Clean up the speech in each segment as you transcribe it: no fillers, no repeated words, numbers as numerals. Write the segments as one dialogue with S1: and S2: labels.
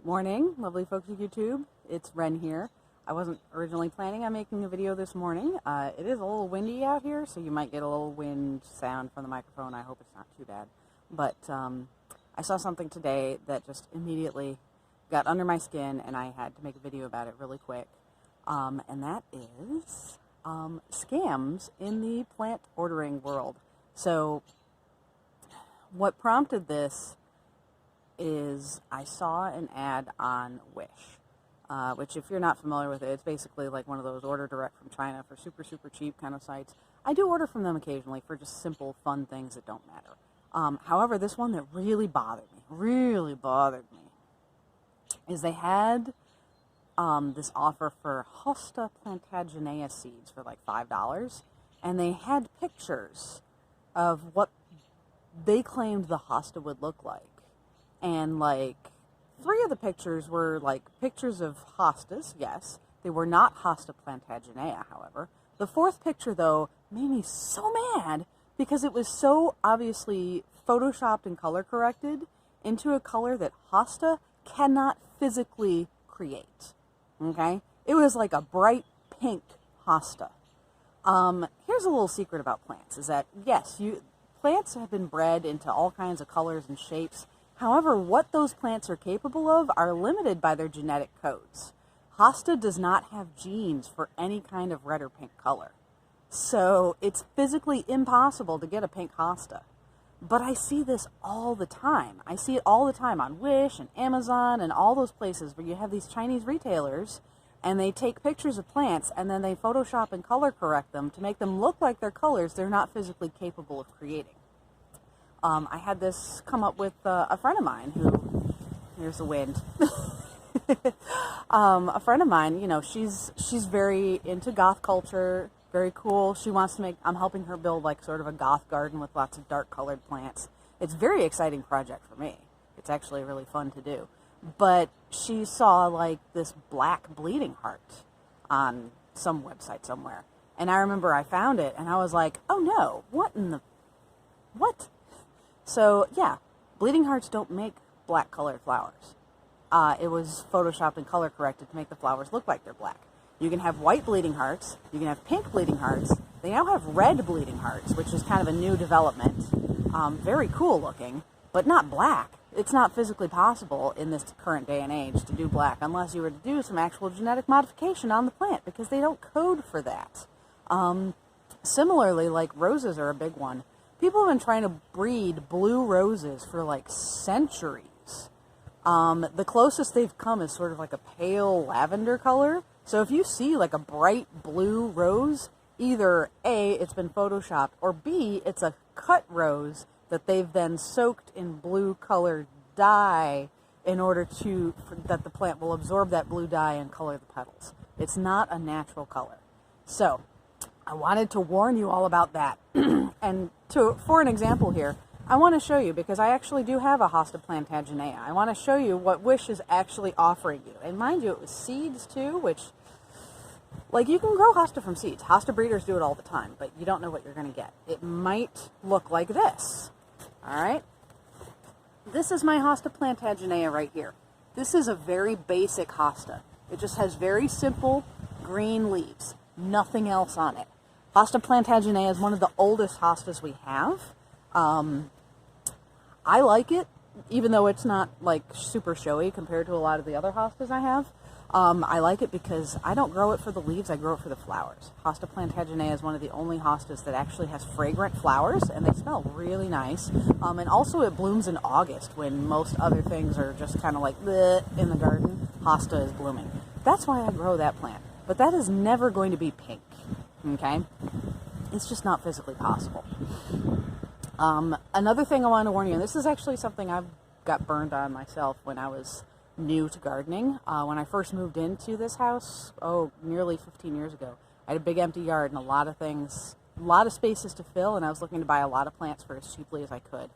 S1: Good morning, lovely folks of YouTube. It's Ren here. I wasn't originally planning on making a video this morning. It is a little windy out here, so you might get a little wind sound from the microphone. I hope it's not too bad. But I saw something today that just immediately got under my skin, and I had to make a video about it really quick. And that is scams in the plant ordering world. So what prompted this is I saw an ad on Wish, which if you're not familiar with it, it's basically like one of those order direct from China for super, super cheap kind of sites. I do order from them occasionally for just simple, fun things that don't matter. However, this one that really bothered me, is they had this offer for Hosta Plantagenea seeds for like $5, and they had pictures of what they claimed the hosta would look like. And like 3 of the pictures were like pictures of hostas, yes. They were not Hosta Plantagenea, however. The 4th picture, though, made me so mad because it was so obviously photoshopped and color corrected into a color that Hosta cannot physically create. Okay? It was like a bright pink hosta. Here's a little secret about plants, is that, yes, plants have been bred into all kinds of colors and shapes. However, what those plants are capable of are limited by their genetic codes. Hosta does not have genes for any kind of red or pink color. So it's physically impossible to get a pink hosta. But I see this all the time. I see it all the time on Wish and Amazon and all those places where you have these Chinese retailers and they take pictures of plants and then they Photoshop and color correct them to make them look like they're colors they're not physically capable of creating. I had this come up with a friend of mine who, here's the wind, a friend of mine, you know, she's very into goth culture, very cool. She wants to I'm helping her build like sort of a goth garden with lots of dark colored plants. It's a very exciting project for me. It's actually really fun to do. But she saw like this black bleeding heart on some website somewhere. And I remember I found it and I was like, oh no, what? So, yeah, bleeding hearts don't make black colored flowers. It was photoshopped and color corrected to make the flowers look like they're black. You can have white bleeding hearts. You can have pink bleeding hearts. They now have red bleeding hearts, which is kind of a new development. Very cool looking, but not black. It's not physically possible in this current day and age to do black unless you were to do some actual genetic modification on the plant because they don't code for that. Similarly, like roses are a big one. People have been trying to breed blue roses for like centuries. The closest they've come is sort of like a pale lavender color. So if you see like a bright blue rose, either A, it's been photoshopped, or B, it's a cut rose that they've then soaked in blue colored dye in order that the plant will absorb that blue dye and color the petals. It's not a natural color. So I wanted to warn you all about that. And for an example here, I want to show you, because I actually do have a Hosta Plantagenea. I want to show you what Wish is actually offering you. And mind you, it was seeds too, which, like, you can grow Hosta from seeds. Hosta breeders do it all the time, but you don't know what you're going to get. It might look like this. All right? This is my Hosta Plantagenea right here. This is a very basic Hosta. It just has very simple green leaves. Nothing else on it. Hosta Plantagenea is one of the oldest hostas we have. I like it, even though it's not like super showy compared to a lot of the other hostas I have. I like it because I don't grow it for the leaves, I grow it for the flowers. Hosta Plantagenea is one of the only hostas that actually has fragrant flowers, and they smell really nice. And also it blooms in August when most other things are just kind of like bleh in the garden. Hosta is blooming. That's why I grow that plant. But that is never going to be pink. Okay? It's just not physically possible. Another thing I want to warn you, and this is actually something I've got burned on myself when I was new to gardening. When I first moved into this house, nearly 15 years ago, I had a big empty yard and a lot of things, a lot of spaces to fill, and I was looking to buy a lot of plants for as cheaply as I could.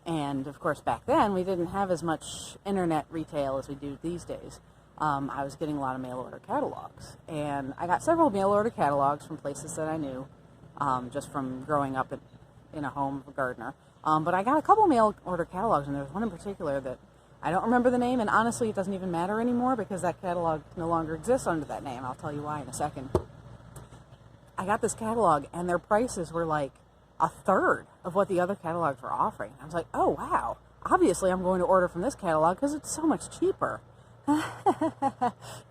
S1: And of course, back then, we didn't have as much internet retail as we do these days. I was getting a lot of mail order catalogs, and I got several mail order catalogs from places that I knew, just from growing up in a home of a gardener. But I got a couple mail order catalogs, and there was one in particular that I don't remember the name, and honestly, it doesn't even matter anymore because that catalog no longer exists under that name. I'll tell you why in a second. I got this catalog, and their prices were like a third of what the other catalogs were offering. I was like, oh, wow. Obviously, I'm going to order from this catalog because it's so much cheaper.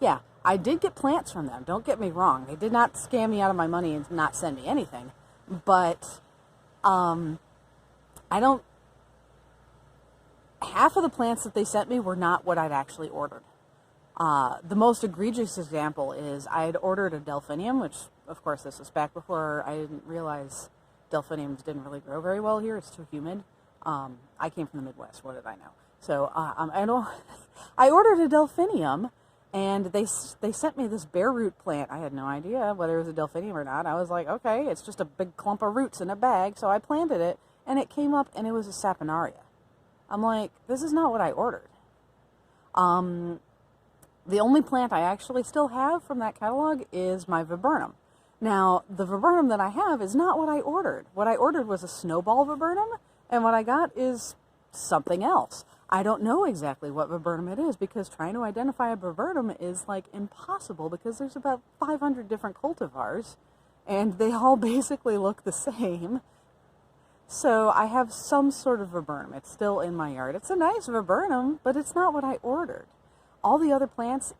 S1: Yeah, I did get plants from them. Don't get me wrong. They did not scam me out of my money and not send me anything. But half of the plants that they sent me were not what I'd actually ordered. The most egregious example is I had ordered a delphinium, which, of course, this was back before I didn't realize delphiniums didn't really grow very well here. It's too humid. I came from the Midwest. What did I know? So I ordered a delphinium, and they sent me this bare root plant. I had no idea whether it was a delphinium or not. I was like, okay, it's just a big clump of roots in a bag. So I planted it, and it came up, and it was a saponaria. I'm like, this is not what I ordered. The only plant I actually still have from that catalog is my viburnum. Now, the viburnum that I have is not what I ordered. What I ordered was a snowball viburnum, and what I got is something else. I don't know exactly what viburnum it is because trying to identify a viburnum is like impossible because there's about 500 different cultivars, and they all basically look the same. So I have some sort of viburnum. It's still in my yard. It's a nice viburnum, but it's not what I ordered. All the other plants,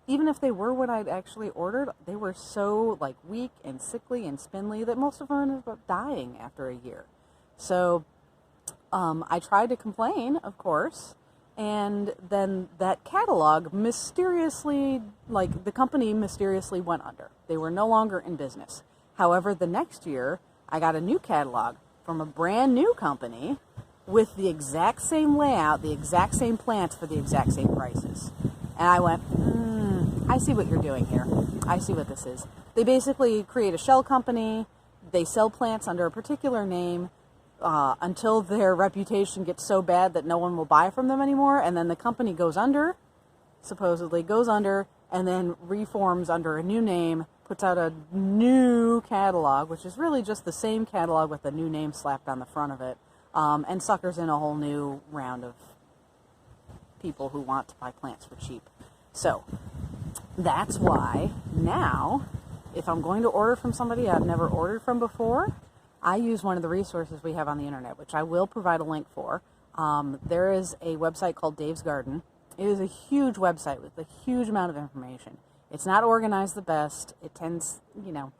S1: even if they were what I'd actually ordered, they were so like weak and sickly and spindly that most of them ended up dying after a year. So I tried to complain, of course, and then that catalog mysteriously, like the company mysteriously went under. They were no longer in business. However, the next year, I got a new catalog from a brand new company with the exact same layout, the exact same plants for the exact same prices. And I went, I see what you're doing here. I see what this is. They basically create a shell company. They sell plants under a particular name until their reputation gets so bad that no one will buy from them anymore. And then the company goes under, supposedly goes under, and then reforms under a new name, puts out a new catalog, which is really just the same catalog with a new name slapped on the front of it. And suckers in a whole new round of people who want to buy plants for cheap. So that's why now, if I'm going to order from somebody I've never ordered from before, I use one of the resources we have on the internet, which I will provide a link for. There is a website called Dave's Garden. It is a huge website with a huge amount of information. It's not organized the best. It tends, you know,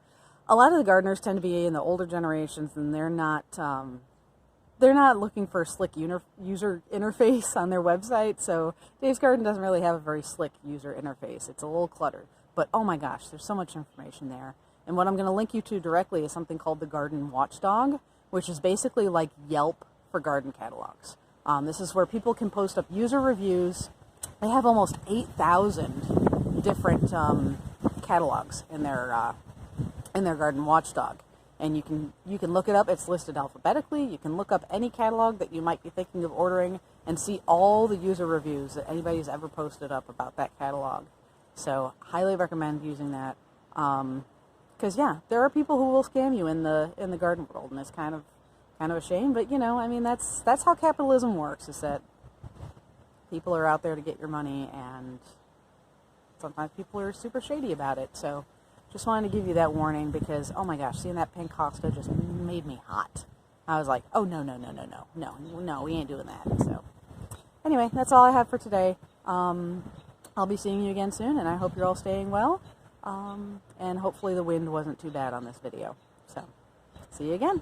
S1: a lot of the gardeners tend to be in the older generations, and they're not looking for a slick user interface on their website. So Dave's Garden doesn't really have a very slick user interface. It's a little cluttered. But oh my gosh, there's so much information there. And what I'm going to link you to directly is something called the Garden Watchdog, which is basically like Yelp for garden catalogs. This is where people can post up user reviews. They have almost 8,000 different catalogs in their Garden Watchdog. And you can look it up. It's listed alphabetically. You can look up any catalog that you might be thinking of ordering and see all the user reviews that anybody's ever posted up about that catalog. So highly recommend using that. Because yeah, there are people who will scam you in the garden world, and it's kind of a shame. But you know, I mean, that's how capitalism works. Is that people are out there to get your money, and sometimes people are super shady about it. So just wanted to give you that warning because, oh my gosh, seeing that pink Hosta just made me hot. I was like, oh, no, we ain't doing that. So anyway, that's all I have for today. I'll be seeing you again soon, and I hope you're all staying well. And hopefully the wind wasn't too bad on this video. So see you again.